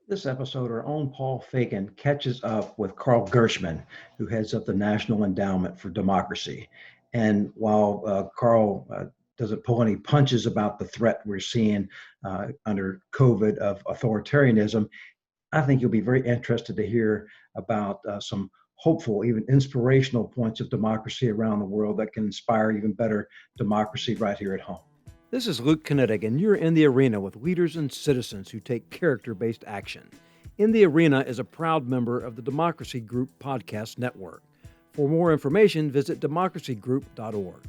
This episode, our own Paul Fagan catches up with Carl Gershman, who heads up the National Endowment for Democracy. And while Carl doesn't pull any punches about the threat we're seeing under COVID of authoritarianism, I think you'll be very interested to hear about some hopeful, even inspirational points of democracy around the world that can inspire even better democracy right here at home. This is Luke Kinetic, and you're in the arena with leaders and citizens who take character-based action. In the Arena is a proud member of the Democracy Group podcast network. For more information, visit democracygroup.org.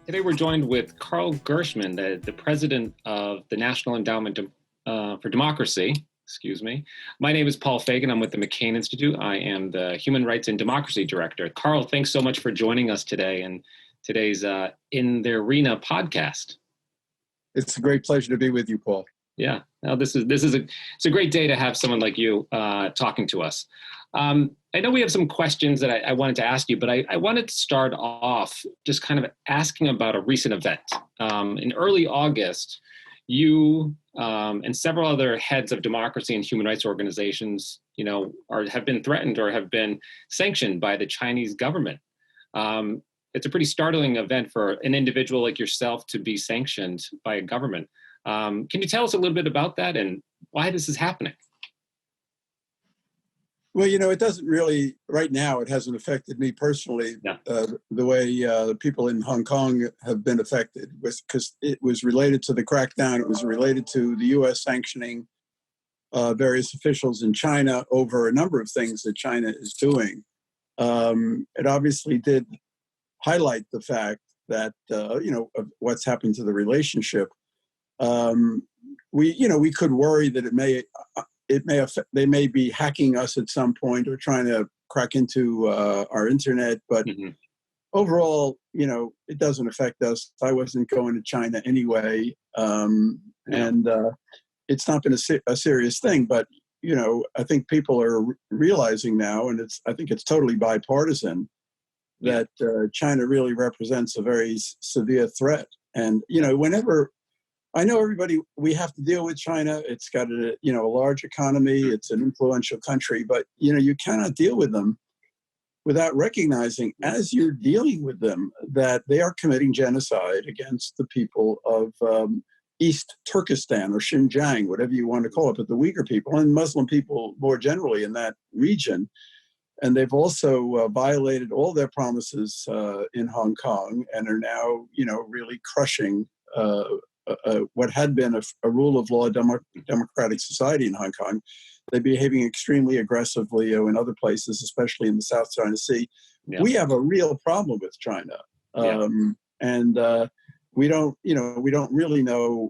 Today we're joined with Carl Gershman, the president of the National Endowment for Democracy. My name is Paul Fagan. I'm with the McCain Institute. I am the Human Rights and Democracy Director. Carl, thanks so much for joining us today and today's In the Arena podcast. It's a great pleasure to be with you, Paul. Yeah, no, it's a great day to have someone like you talking to us. I know we have some questions that I wanted to ask you, but I wanted to start off just kind of asking about a recent event. In early August, you and several other heads of democracy and human rights organizations, have been threatened or have been sanctioned by the Chinese government. It's a pretty startling event for an individual like yourself to be sanctioned by a government. Can you tell us a little bit about that and why this is happening? Well, it doesn't really, right now, it hasn't affected me personally. Yeah. The way the people in Hong Kong have been affected, because it was related to the crackdown. It was related to the U.S. sanctioning various officials in China over a number of things that China is doing. It obviously did highlight the fact that, of what's happened to the relationship. We could worry that it may affect, they may be hacking us at some point or trying to crack into our internet, but overall, it doesn't affect us. I wasn't going to China anyway, and it's not been a serious thing. But I think people are realizing now, and I think it's totally bipartisan, that China really represents a very severe threat. And whenever I know everybody, we have to deal with China. It's got a large economy. It's an influential country, but you cannot deal with them without recognizing, as you're dealing with them, that they are committing genocide against the people of East Turkestan or Xinjiang, whatever you want to call it, but the Uyghur people and Muslim people more generally in that region. And they've also violated all their promises in Hong Kong and are now, really crushing what had been a rule of law democratic society in Hong Kong. They're behaving extremely aggressively in other places, especially in the South China Sea. Yeah. We have a real problem with China. And we don't really know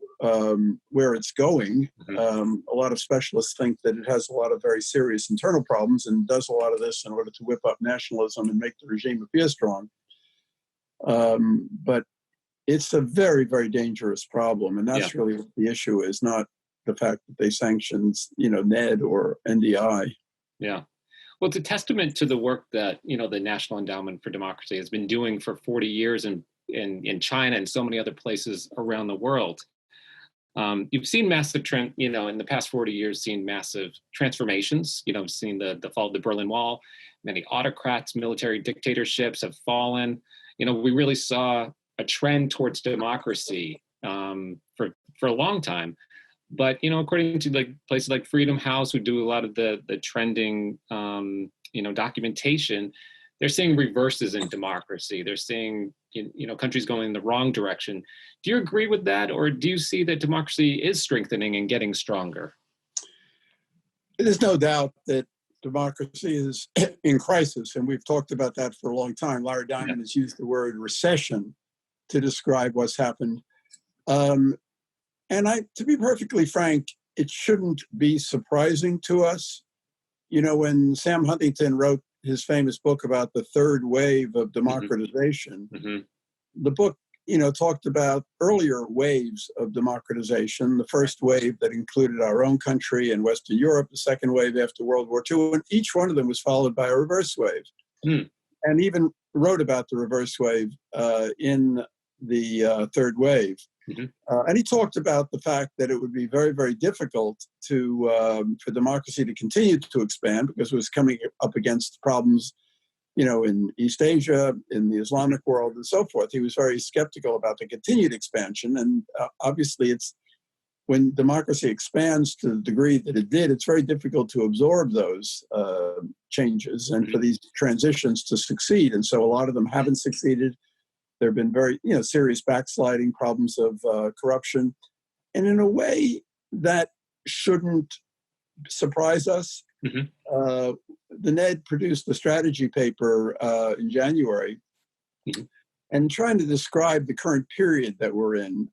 where it's going. A lot of specialists think that it has a lot of very serious internal problems and does a lot of this in order to whip up nationalism and make the regime appear strong. But it's a very, very dangerous problem. And that's really what the issue is, not the fact that they sanctioned, NED or NDI. Yeah. Well, it's a testament to the work that, the National Endowment for Democracy has been doing for 40 years in China and so many other places around the world. You've seen massive trend, in the past 40 years, seen massive transformations, seen the fall of the Berlin Wall. Many autocrats, military dictatorships have fallen. We really saw a trend towards democracy for a long time. But, according to places like Freedom House, who do a lot of the trending, documentation, they're seeing reverses in democracy. They're seeing, countries going in the wrong direction. Do you agree with that? Or do you see that democracy is strengthening and getting stronger? There's no doubt that democracy is in crisis. And we've talked about that for a long time. Larry Diamond has used the word recession to describe what's happened. And to be perfectly frank, it shouldn't be surprising to us. When Sam Huntington wrote his famous book about the third wave of democratization, the book, talked about earlier waves of democratization. The first wave that included our own country and Western Europe, the second wave after World War II, and each one of them was followed by a reverse wave. And even wrote about the reverse wave in the third wave. And he talked about the fact that it would be very, very difficult for democracy to continue to expand because it was coming up against problems, in East Asia, in the Islamic world, and so forth. He was very skeptical about the continued expansion. And obviously, when democracy expands to the degree that it did, it's very difficult to absorb those changes and for these transitions to succeed. And so a lot of them haven't succeeded. There have been very, serious backsliding, problems of corruption. And in a way that shouldn't surprise us, the NED produced a strategy paper in January. And trying to describe the current period that we're in,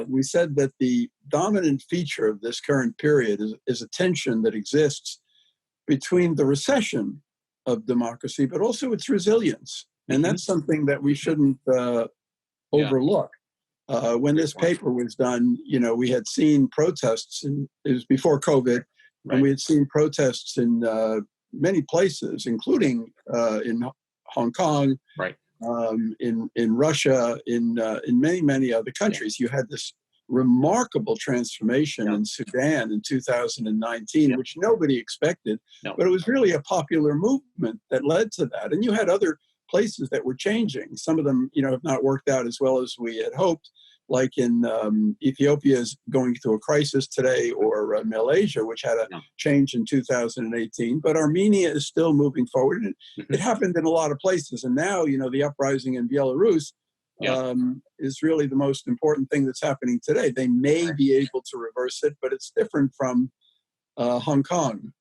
we said that the dominant feature of this current period is a tension that exists between the recession of democracy, but also its resilience. And that's something that we shouldn't overlook. When this paper was done, we had seen protests, and it was before COVID, and we had seen protests in many places, including in Hong Kong, in Russia, in many, many other countries. You had this remarkable transformation in Sudan in 2019, which nobody expected, but it was really a popular movement that led to that. And you had other places that were changing. Some of them, have not worked out as well as we had hoped, like in Ethiopia is going through a crisis today, or Malaysia, which had a change in 2018. But Armenia is still moving forward. And it happened in a lot of places. And now, the uprising in Belarus is really the most important thing that's happening today. They may be able to reverse it, but it's different from Hong Kong,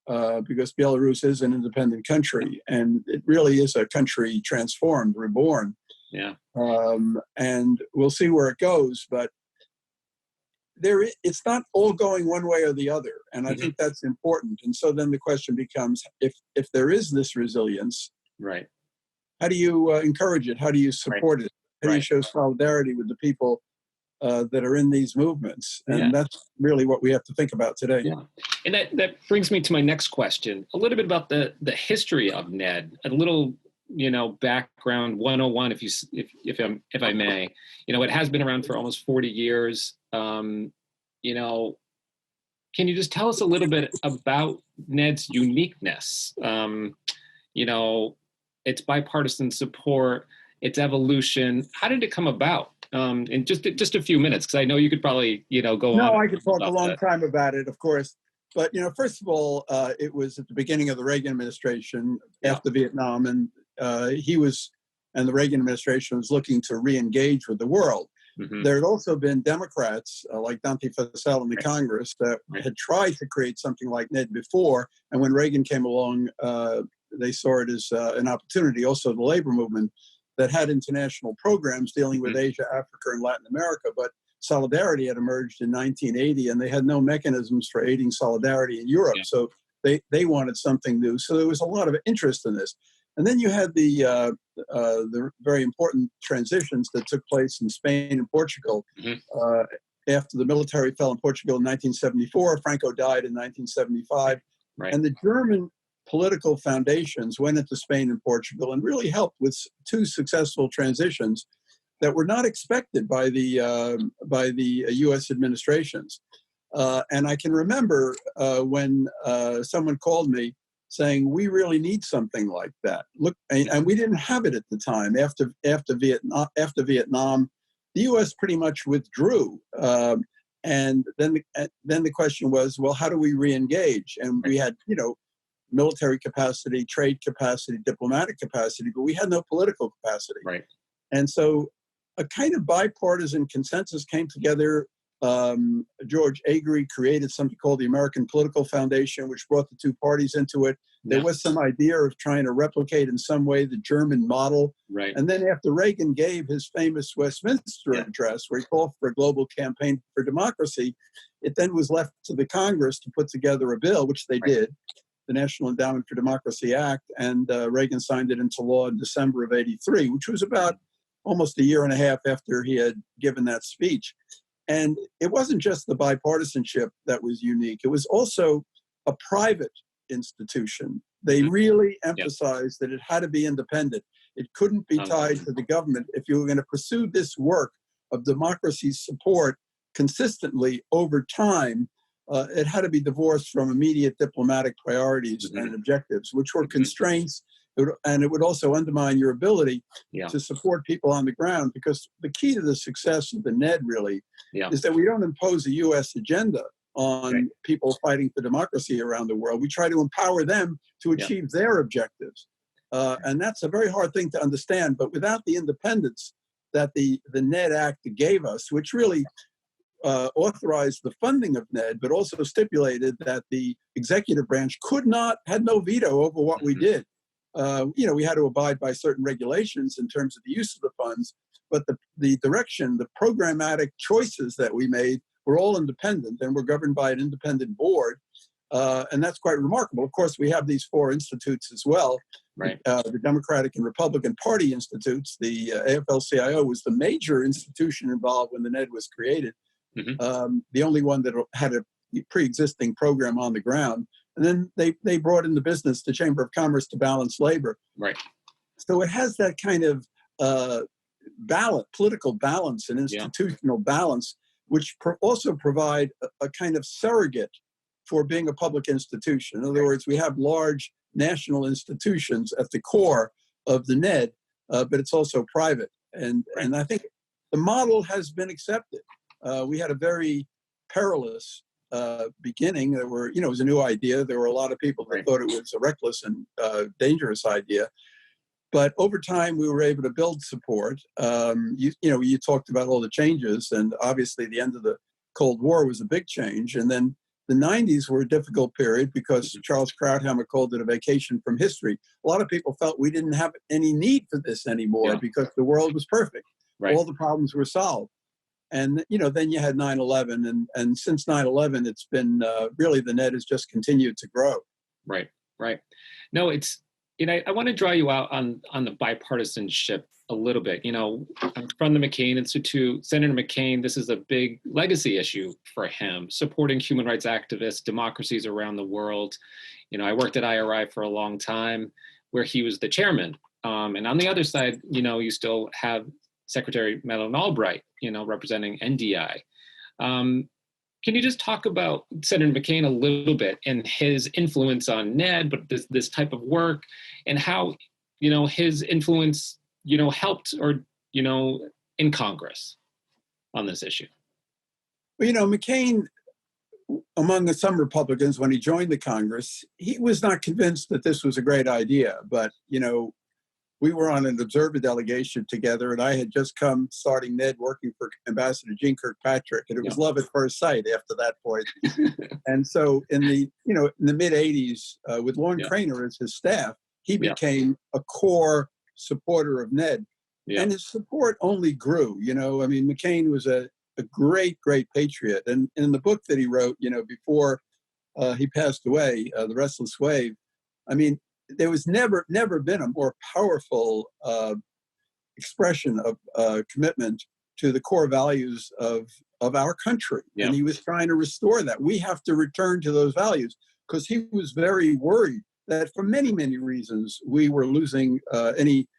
because Belarus is an independent country, and it really is a country transformed, reborn. And we'll see where it goes, but it's not all going one way or the other, and I think that's important. And so then the question becomes, if there is this resilience, how do you encourage it? How do you support it? How do you show solidarity with the people that are in these movements? And that's really what we have to think about today. And that brings me to my next question, a little bit about the history of NED, a little background 101, if I may. It has been around for almost 40 years. Can you just tell us a little bit about NED's uniqueness? Its bipartisan support, its evolution. How did it come about? In just a few minutes, because I know you could probably go on. No, I could talk a long time about it, of course. But first of all, it was at the beginning of the Reagan administration after Vietnam, and the Reagan administration was looking to re-engage with the world. There had also been Democrats like Dante Fascell in the Congress that had tried to create something like NED before, and when Reagan came along, they saw it as an opportunity. Also, the labor movement that had international programs dealing with Asia, Africa, and Latin America, but Solidarity had emerged in 1980, and they had no mechanisms for aiding solidarity in Europe. So they wanted something new. So there was a lot of interest in this. And then you had the very important transitions that took place in Spain and Portugal. After the military fell in Portugal in 1974, Franco died in 1975. And the German political foundations went into Spain and Portugal and really helped with two successful transitions that were not expected by the U.S. administrations. And I can remember when someone called me saying, we really need something like that. Look, and we didn't have it at the time. After Vietnam, the U.S. pretty much withdrew. And then the question was, well, how do we re-engage? And we had, military capacity, trade capacity, diplomatic capacity, but we had no political capacity. And so a kind of bipartisan consensus came together. George Agri created something called the American Political Foundation, which brought the two parties into it. There was some idea of trying to replicate in some way the German model. And then after Reagan gave his famous Westminster address, where he called for a global campaign for democracy, it then was left to the Congress to put together a bill, which they did, the National Endowment for Democracy Act, and Reagan signed it into law in December of '83, which was about almost a year and a half after he had given that speech. And it wasn't just the bipartisanship that was unique. It was also a private institution. They really emphasized that it had to be independent. It couldn't be tied to the government. If you were going to pursue this work of democracy's support consistently over time, it had to be divorced from immediate diplomatic priorities and objectives, which were constraints. And it would also undermine your ability to support people on the ground, because the key to the success of the NED really is that we don't impose a U.S. agenda on people fighting for democracy around the world. We try to empower them to achieve their objectives. And that's a very hard thing to understand. But without the independence that the NED Act gave us, which really authorized the funding of NED, but also stipulated that the executive branch had no veto over what we did. We had to abide by certain regulations in terms of the use of the funds, but the direction, the programmatic choices that we made were all independent and were governed by an independent board. And that's quite remarkable. Of course, we have these 4 institutes as well. Right. The Democratic and Republican Party institutes. The AFL-CIO was the major institution involved when the NED was created. The only one that had a pre-existing program on the ground. And then they brought in the business, the Chamber of Commerce, to balance labor. Right. So it has that kind of political balance and institutional balance, which also provide a kind of surrogate for being a public institution. In other words, we have large national institutions at the core of the NED, but it's also private. And I think the model has been accepted. We had a very perilous beginning. There were, it was a new idea. There were a lot of people that thought it was a reckless and dangerous idea. But over time, we were able to build support. You talked about all the changes, and obviously the end of the Cold War was a big change. And then the 90s were a difficult period because Charles Krauthammer called it a vacation from history. A lot of people felt we didn't have any need for this anymore because the world was perfect. All the problems were solved. And, then you had 9/11. And since 9/11, it's been really the NED has just continued to grow. Right. No, it's, I want to draw you out on the bipartisanship a little bit. I'm from the McCain Institute. Senator McCain, this is a big legacy issue for him, supporting human rights activists, democracies around the world. I worked at IRI for a long time where he was the chairman. And on the other side, you still have Secretary Madeleine Albright, representing NDI. Can you just talk about Senator McCain a little bit and his influence on NED, but this type of work, and how, his influence, helped or, in Congress on this issue? Well, McCain, among some Republicans, when he joined the Congress, he was not convinced that this was a great idea. But, we were on an observer delegation together, and I had just come starting NED working for Ambassador Jeane Kirkpatrick, and it was love at first sight after that point. And so in the mid 80s, with Lorne Craner as his staff, he became a core supporter of NED. And his support only grew. McCain was a great patriot. And in the book that he wrote, before he passed away, The Restless Wave, there was never been a more powerful expression of commitment to the core values of our country. And he was trying to restore that. We have to return to those values, because he was very worried that for many, many reasons, we were losing any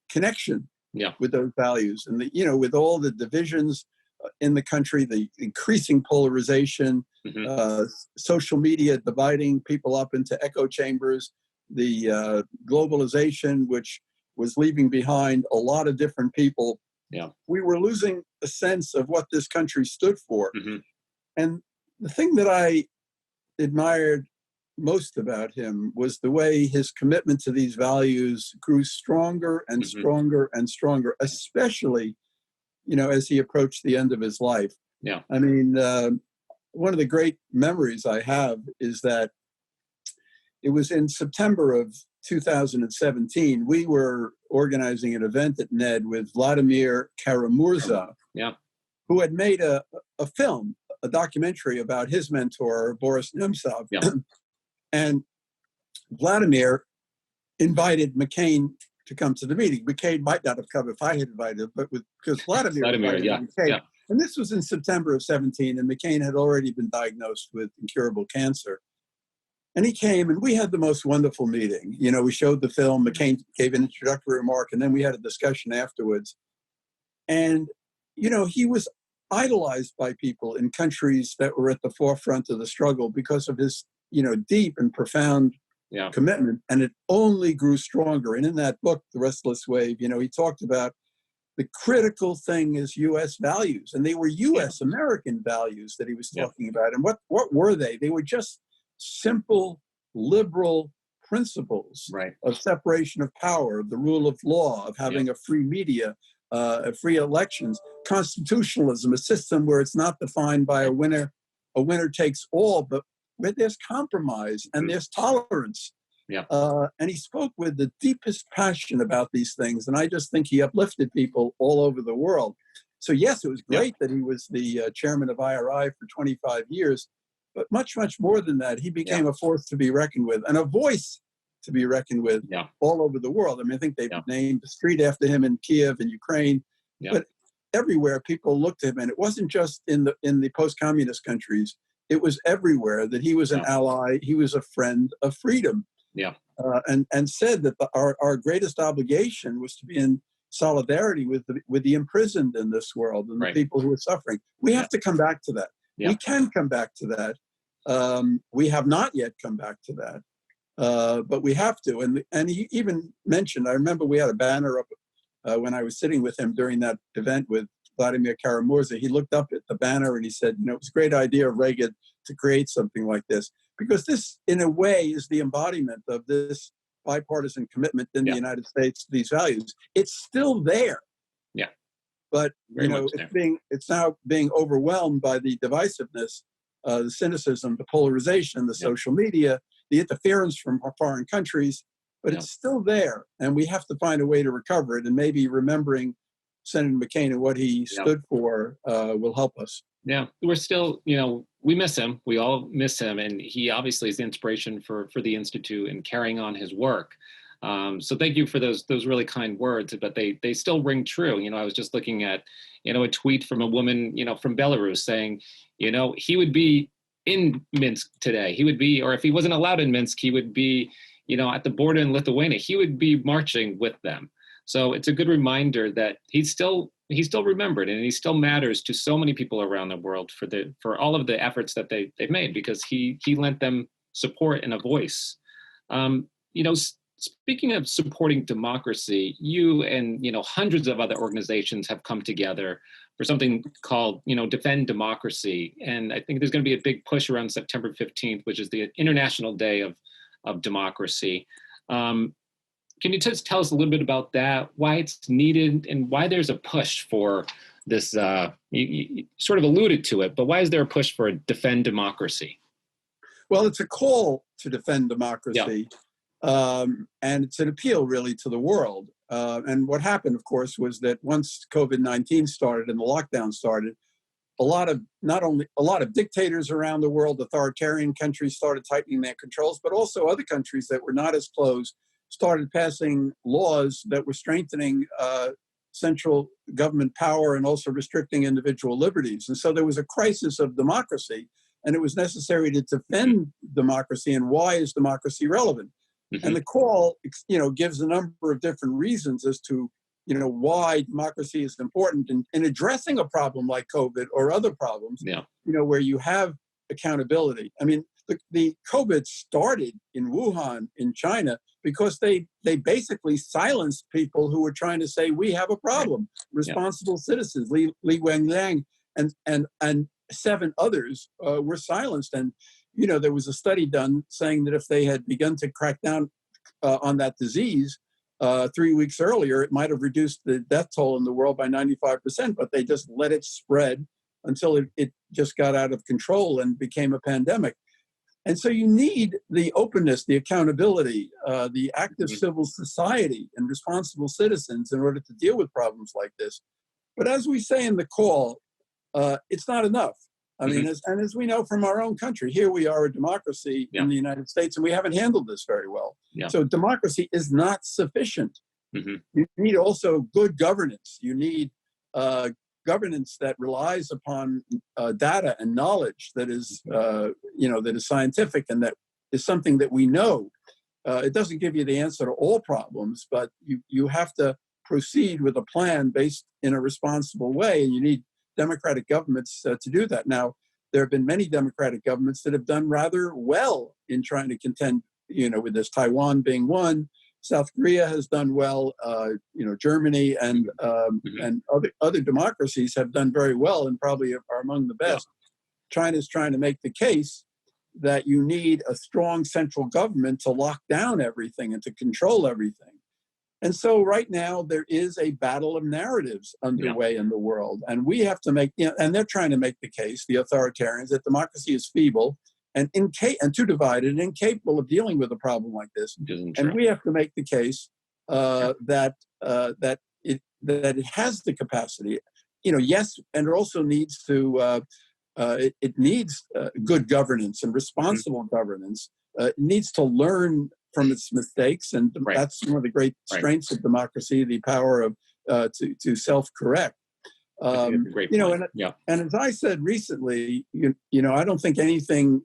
connection with those values. And, with all the divisions in the country, the increasing polarization, social media dividing people up into echo chambers, the globalization, which was leaving behind a lot of different people. We were losing a sense of what this country stood for. And the thing that I admired most about him was the way his commitment to these values grew stronger and stronger and stronger, especially as he approached the end of his life. One of the great memories I have is that it was in September of 2017. We were organizing an event at NED with Vladimir Kara-Murza, who had made a film, a documentary about his mentor, Boris Nemtsov. And Vladimir invited McCain to come to the meeting. McCain might not have come if I had invited him, but because Vladimir invited McCain. And this was in September of 17, and McCain had already been diagnosed with incurable cancer. And he came, and we had the most wonderful meeting. We showed the film, McCain gave an introductory remark, and then we had a discussion afterwards. And, he was idolized by people in countries that were at the forefront of the struggle because of his, deep and profound commitment. And it only grew stronger. And in that book, The Restless Wave, he talked about the critical thing is U.S. values. And they were U.S. American values that he was talking about. And what were they? They were just simple, liberal principles of separation of power, of the rule of law, of having a free media, free elections, constitutionalism, a system where it's not defined by a winner takes all, but where there's compromise and there's tolerance. And he spoke with the deepest passion about these things. And I just think he uplifted people all over the world. So yes, it was great that he was the chairman of IRI for 25 years, but much, much more than that, he became a force to be reckoned with and a voice to be reckoned with all over the world. I mean, I think they've named the street after him in Kiev in Ukraine, but everywhere people looked at him. And it wasn't just in the post-communist countries. It was everywhere that he was an ally. He was a friend of freedom. And said that our greatest obligation was to be in solidarity with the imprisoned in this world and the people who are suffering. We have to come back to that. We can come back to that. We have not yet come back to that, but we have to. And he even mentioned, I remember we had a banner up when I was sitting with him during that event with Vladimir Karamurza. He looked up at the banner and he said, it was a great idea of Reagan to create something like this, because this, in a way, is the embodiment of this bipartisan commitment in the United States to these values. It's still there. But, it's now being overwhelmed by the divisiveness, the cynicism, the polarization, the social media, the interference from foreign countries, but it's still there. And we have to find a way to recover it. And maybe remembering Senator McCain and what he stood for will help us. We're still, we miss him. We all miss him. And he obviously is the inspiration for the Institute and carrying on his work. So thank you for those really kind words, but they still ring true. I was just looking at, a tweet from a woman, from Belarus saying, he would be in Minsk today. He would be, or if he wasn't allowed in Minsk, he would be, at the border in Lithuania. He would be marching with them. So it's a good reminder that he's still remembered, and he still matters to so many people around the world for all of the efforts that they've made, because he lent them support and a voice. Speaking of supporting democracy, you and hundreds of other organizations have come together for something called Defend Democracy, and I think there's going to be a big push around September 15th, which is the International Day of Democracy. Can you just tell us a little bit about that, why it's needed, and why there's a push for this? You sort of alluded to it, but why is there a push for Defend Democracy? Well, it's a call to defend democracy, and it's an appeal really to the world. And what happened, of course, was that once COVID-19 started and the lockdown started, a lot of dictators around the world, authoritarian countries, started tightening their controls, but also other countries that were not as closed started passing laws that were strengthening central government power and also restricting individual liberties. And so there was a crisis of democracy, and it was necessary to defend democracy. And why is democracy relevant? And the call, gives a number of different reasons as to, why democracy is important in addressing a problem like COVID or other problems, where you have accountability. I mean, the COVID started in Wuhan in China because they basically silenced people who were trying to say, we have a problem. Responsible citizens, Li Wenliang and 7 others were silenced. And, there was a study done saying that if they had begun to crack down on that disease 3 weeks earlier, it might have reduced the death toll in the world by 95%, but they just let it spread until it just got out of control and became a pandemic. And so you need the openness, the accountability, the active civil society and responsible citizens in order to deal with problems like this. But as we say in the call, it's not enough. I mean, as we know from our own country, here we are a democracy in the United States, and we haven't handled this very well. So democracy is not sufficient. You need also good governance. You need governance that relies upon data and knowledge that is, that is scientific and that is something that we know. It doesn't give you the answer to all problems, but you have to proceed with a plan based in a responsible way, and you need democratic governments to do that. Now, there have been many democratic governments that have done rather well in trying to contend, with this, Taiwan being one. South Korea has done well. Germany and other democracies have done very well and probably are among the best. Yeah. China's trying to make the case that you need a strong central government to lock down everything and to control everything. And so right now there is a battle of narratives underway in the world. And we have to make, and they're trying to make the case, the authoritarians, that democracy is feeble and too divided and incapable of dealing with a problem like this. And we have to make the case that it has the capacity, yes, and it also needs to, it needs good governance and responsible governance. It needs to learn from its mistakes, and that's one of the great strengths of democracy: the power of to self-correct. And as I said recently, I don't think anything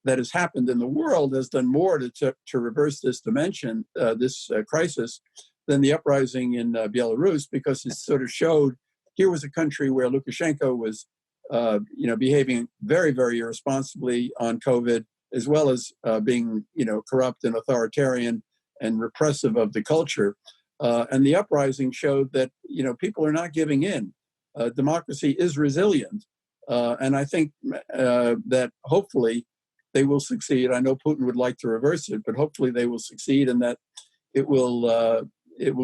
that has happened in the world has done more to reverse this dimension, this crisis, than the uprising in Belarus, because it sort of showed here was a country where Lukashenko was, behaving very, very irresponsibly on COVID, as well as being, corrupt and authoritarian and repressive of the culture. And the uprising showed that, people are not giving in. Democracy is resilient. And I think that hopefully they will succeed. I know Putin would like to reverse it, but hopefully they will succeed, and that it will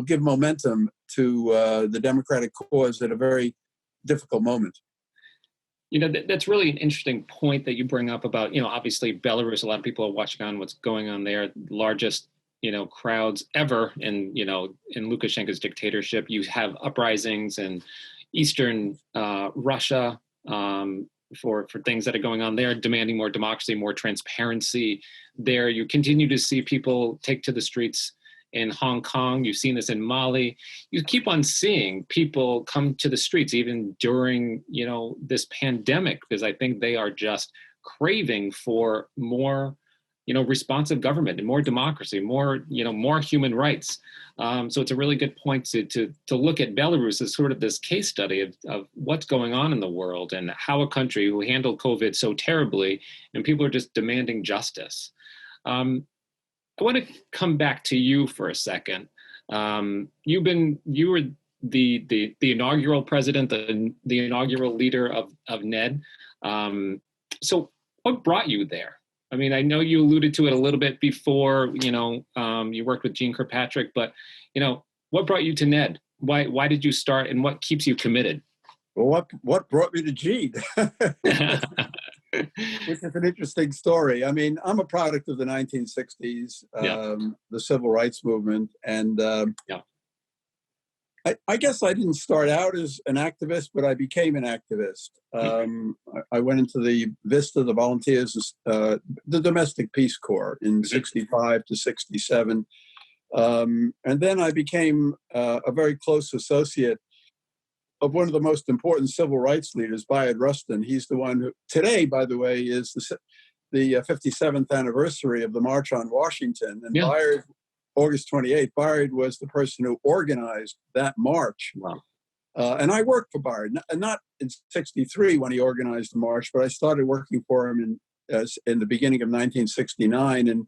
give momentum to the democratic cause at a very difficult moment. That's really an interesting point that you bring up about, obviously Belarus, a lot of people are watching on what's going on there, largest, crowds ever in Lukashenko's dictatorship. You have uprisings in Eastern Russia for things that are going on there, demanding more democracy, more transparency there. You continue to see people take to the streets in Hong Kong. You've seen this in Mali. You keep on seeing people come to the streets even during, this pandemic, because I think they are just craving for more, responsive government and more democracy, more human rights. So it's a really good point to look at Belarus as sort of this case study of what's going on in the world and how a country who handled COVID so terribly and people are just demanding justice. I want to come back to you for a second. You were the inaugural president, the inaugural leader of NED. So what brought you there? I mean, I know you alluded to it a little bit before, you worked with Jeane Kirkpatrick, but, what brought you to NED? Why did you start, and what keeps you committed? Well, what brought me to Jeane? Which is an interesting story. I mean, I'm a product of the 1960s, the civil rights movement. And I guess I didn't start out as an activist, but I became an activist. I went into the VISTA, the Volunteers, the Domestic Peace Corps in 65 to 67. And then I became a very close associate of one of the most important civil rights leaders, Bayard Rustin. He's the one who, today, by the way, is the 57th anniversary of the March on Washington. And Bayard, August 28th, Bayard was the person who organized that march. Wow. And I worked for Bayard, not in 63 when he organized the march, but I started working for him in the beginning of 1969 and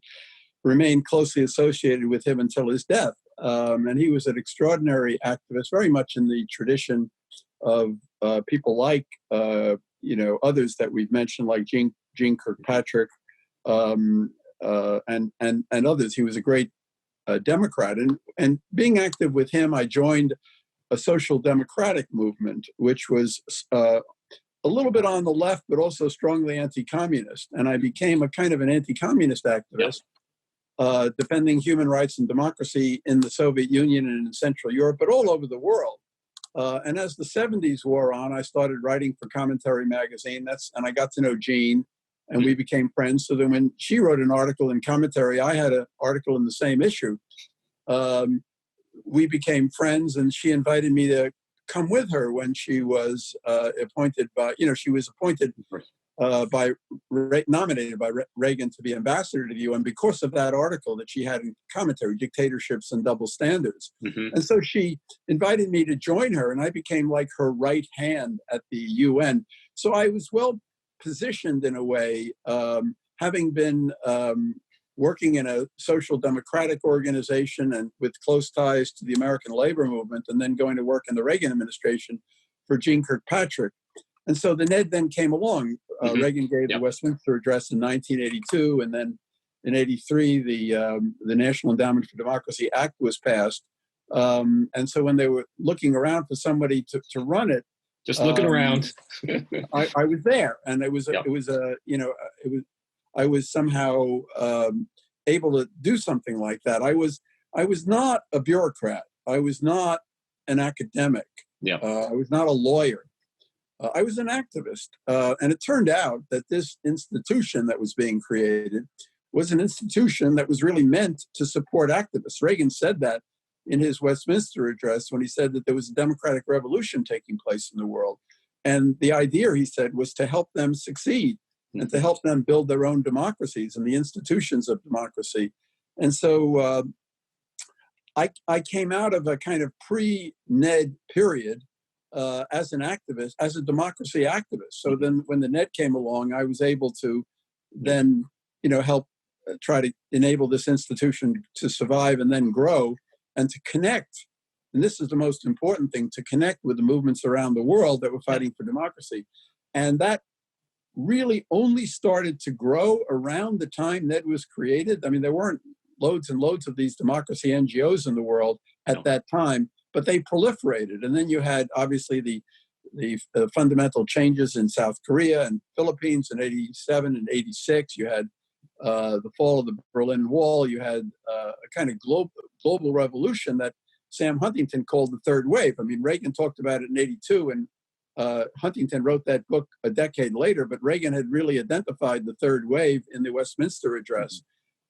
remained closely associated with him until his death. And he was an extraordinary activist, very much in the tradition of people like, others that we've mentioned, like Jeane Kirkpatrick and others. He was a great Democrat. And being active with him, I joined a social democratic movement, which was a little bit on the left, but also strongly anti-communist. And I became a kind of an anti-communist activist, defending human rights and democracy in the Soviet Union and in Central Europe, but all over the world. And as the 70s wore on, I started writing for Commentary magazine. And I got to know Jeane, and we became friends. So then when she wrote an article in Commentary, I had an article in the same issue. We became friends, and she invited me to come with her when she was appointed by, she was appointed nominated by Reagan to be ambassador to the UN because of that article that she had in commentary, Dictatorships and Double Standards. Mm-hmm. And so she invited me to join her, and I became like her right hand at the UN. So I was well positioned in a way, having been working in a social democratic organization and with close ties to the American labor movement, and then going to work in the Reagan administration for Jeane Kirkpatrick. And so the NED then came along. Mm-hmm. Reagan gave the Westminster Address in 1982, and then in 83, the National Endowment for Democracy Act was passed. And so when they were looking around for somebody to run it, just looking around, I was there, and I was somehow able to do something like that. I was not a bureaucrat. I was not an academic. I was not a lawyer. I was an activist. And it turned out that this institution that was being created was an institution that was really meant to support activists. Reagan said that in his Westminster address when he said that there was a democratic revolution taking place in the world. And the idea, he said, was to help them succeed and to help them build their own democracies and the institutions of democracy. And so I came out of a kind of pre-NED period as an activist, as a democracy activist. So then when the NED came along, I was able to then, help try to enable this institution to survive and then grow and to connect. And this is the most important thing, to connect with the movements around the world that were fighting for democracy. And that really only started to grow around the time NED was created. I mean, there weren't loads and loads of these democracy NGOs in the world at that time, but they proliferated. And then you had obviously the fundamental changes in South Korea and Philippines in 87 and 86. You had the fall of the Berlin Wall. You had a kind of global revolution that Sam Huntington called the third wave. I mean, Reagan talked about it in 82, and Huntington wrote that book a decade later, but Reagan had really identified the third wave in the Westminster Address.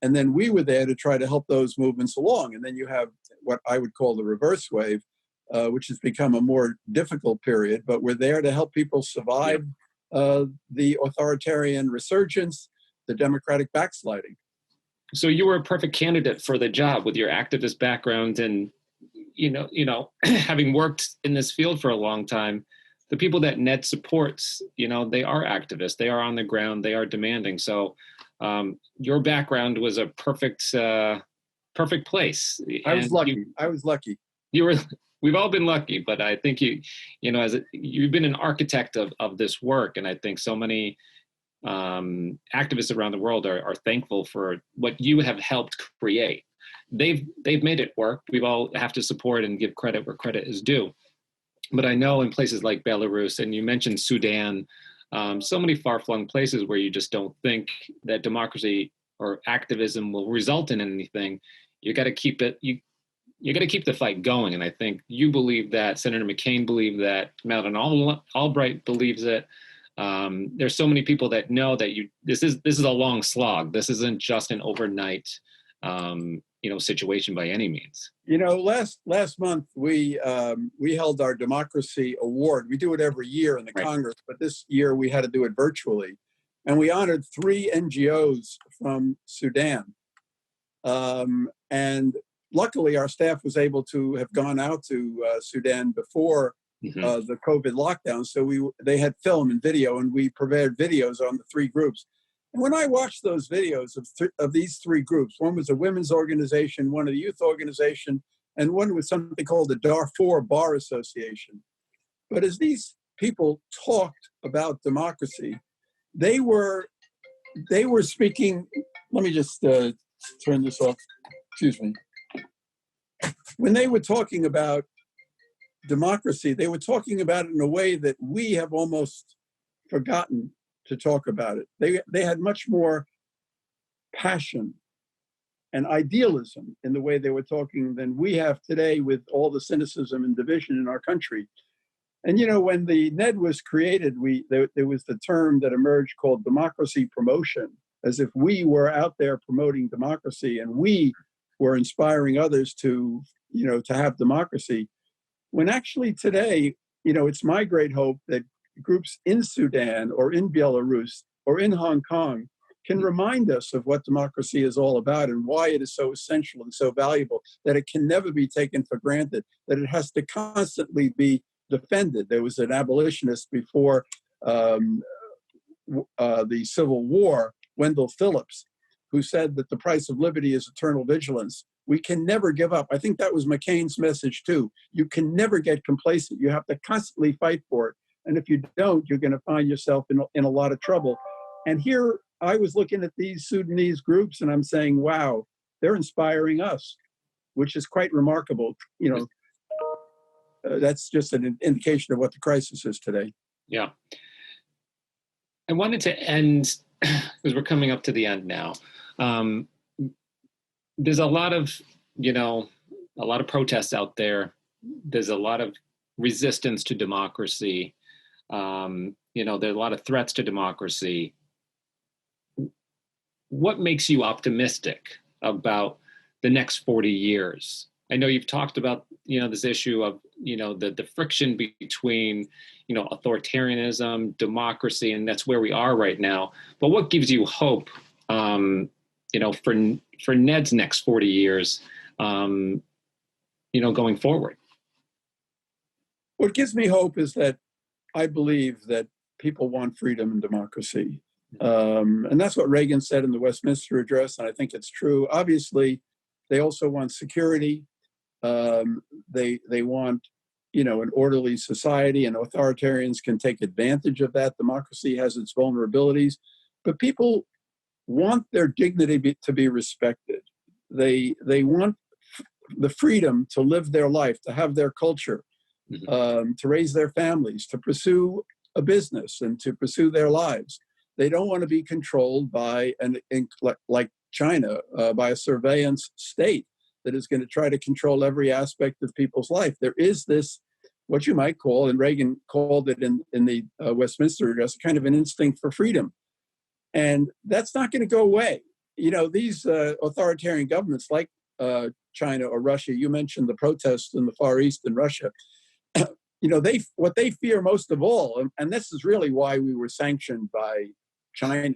And then we were there to try to help those movements along. And then you have what I would call the reverse wave, which has become a more difficult period, but we're there to help people survive the authoritarian resurgence, the democratic backsliding. So you were a perfect candidate for the job with your activist background and, having worked in this field for a long time. The people that NED supports, they are activists, they are on the ground, they are demanding. So your background was a perfect place. I was lucky. We've all been lucky, but I think you've been an architect of this work. And I think so many activists around the world are thankful for what you have helped create. They've made it work. We all have to support and give credit where credit is due. But I know in places like Belarus, and you mentioned Sudan, so many far-flung places where you just don't think that democracy or activism will result in anything. You got to keep it. You got to keep the fight going. And I think you believe that. Senator McCain believed that. Madeleine Albright believes it. There's so many people that know that this is a long slog. This isn't just an overnight situation by any means. Last month we held our Democracy Award. We do it every year in the Congress, but this year we had to do it virtually, and we honored 3 NGOs from Sudan. And luckily, our staff was able to have gone out to Sudan before the COVID lockdown, so they had film and video, and we prepared videos on the 3 groups. And when I watched those videos of these 3 groups, one was a women's organization, one a youth organization, and one was something called the Darfur Bar Association. But as these people talked about democracy, they were speaking. Let me just turn this off. Excuse me. When they were talking about democracy, they were talking about it in a way that we have almost forgotten to talk about it. They had much more passion and idealism in the way they were talking than we have today, with all the cynicism and division in our country. And when the NED was created, there was the term that emerged called democracy promotion, as if we were out there promoting democracy and we were inspiring others to have democracy. When actually today, it's my great hope that groups in Sudan or in Belarus or in Hong Kong can remind us of what democracy is all about and why it is so essential and so valuable, that it can never be taken for granted, that it has to constantly be defended. There was an abolitionist before the Civil War, Wendell Phillips, who said that the price of liberty is eternal vigilance. We can never give up. I think that was McCain's message too. You can never get complacent. You have to constantly fight for it. And if you don't, you're going to find yourself in a lot of trouble. And here I was looking at these Sudanese groups and I'm saying, wow, they're inspiring us, which is quite remarkable. That's just an indication of what the crisis is today. Yeah. I wanted to end, because we're coming up to the end now. There's a lot of protests out there. There's a lot of resistance to democracy. There are a lot of threats to democracy. What makes you optimistic about the next 40 years? I know you've talked about, this issue of, the friction between, authoritarianism, democracy, and that's where we are right now. But what gives you hope, for Ned's next 40 years, going forward? What gives me hope is that I believe that people want freedom and democracy. And that's what Reagan said in the Westminster Address, and I think it's true. Obviously, they also want security. They want, an orderly society, and authoritarians can take advantage of that. Democracy has its vulnerabilities, but people want their dignity to be respected. They want the freedom to live their life, to have their culture, to raise their families, to pursue a business, and to pursue their lives. They don't want to be controlled by, like China, by a surveillance state that is going to try to control every aspect of people's life. There is this, what you might call, and Reagan called it in the Westminster Address, kind of an instinct for freedom. And that's not going to go away. These authoritarian governments like China or Russia, you mentioned the protests in the Far East in Russia, what they fear most of all, and this is really why we were sanctioned by China,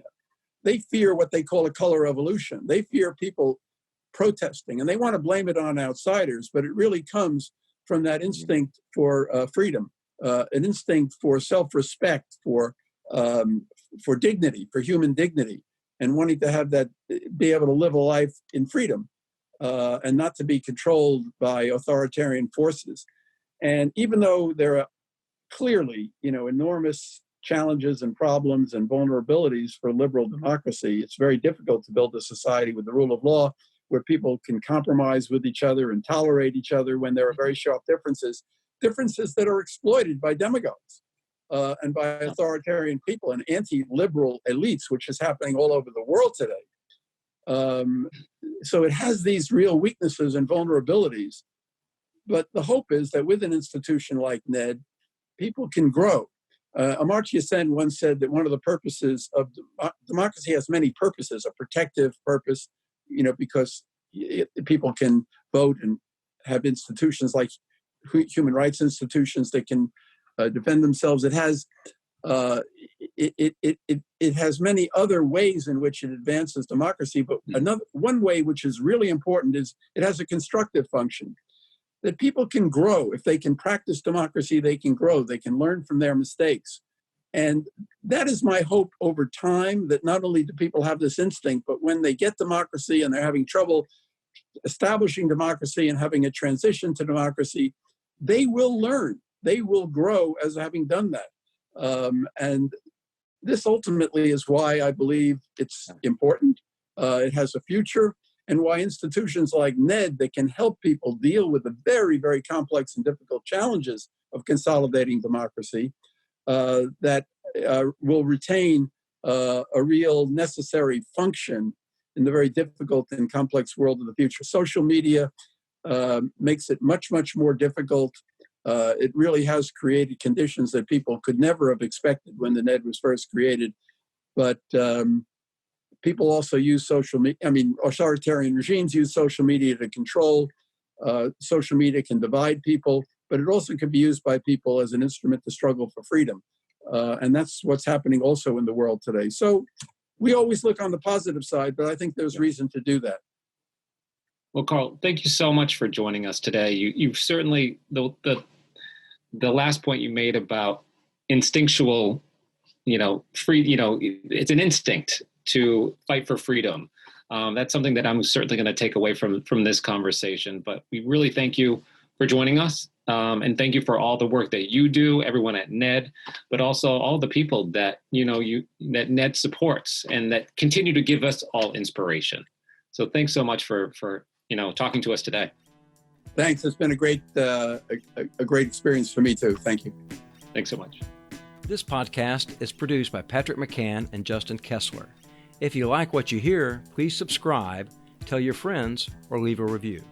they fear what they call a color revolution. They fear people protesting, and they want to blame it on outsiders, but it really comes from that instinct for freedom, an instinct for self-respect, for dignity, for human dignity, and wanting to have that, be able to live a life in freedom and not to be controlled by authoritarian forces. And even though there are clearly, enormous challenges and problems and vulnerabilities for liberal democracy, it's very difficult to build a society with the rule of law where people can compromise with each other and tolerate each other when there are very sharp differences that are exploited by demagogues and by authoritarian people and anti-liberal elites, which is happening all over the world today. So it has these real weaknesses and vulnerabilities. But the hope is that with an institution like NED, people can grow. Amartya Sen once said that one of the purposes of democracy has many purposes, a protective purpose, because people can vote and have institutions like human rights institutions that can defend themselves. It has it has many other ways in which it advances democracy, but one way which is really important is it has a constructive function. That people can grow. If they can practice democracy, they can grow. They can learn from their mistakes. And that is my hope over time, that not only do people have this instinct, but when they get democracy and they're having trouble establishing democracy and having a transition to democracy, they will learn. They will grow as having done that. And this ultimately is why I believe it's important. It has a future. And why institutions like NED that can help people deal with the very, very complex and difficult challenges of consolidating democracy that will retain a real necessary function in the very difficult and complex world of the future. Social media makes it much, much more difficult. It really has created conditions that people could never have expected when the NED was first created. But people also use social media. I mean, authoritarian regimes use social media to control. Social media can divide people, but it also can be used by people as an instrument to struggle for freedom. And that's what's happening also in the world today. So we always look on the positive side, but I think there's reason to do that. Well, Carl, thank you so much for joining us today. You've certainly, the last point you made about instinctual, free, it's an instinct to fight for freedom. That's something that I'm certainly going to take away from this conversation. But we really thank you for joining us. And thank you for all the work that you do, everyone at NED, but also all the people that, that NED supports and that continue to give us all inspiration. So thanks so much for talking to us today. Thanks. It's been a great experience for me too. Thank you. Thanks so much. This podcast is produced by Patrick McCann and Justin Kessler. If you like what you hear, please subscribe, tell your friends, or leave a review.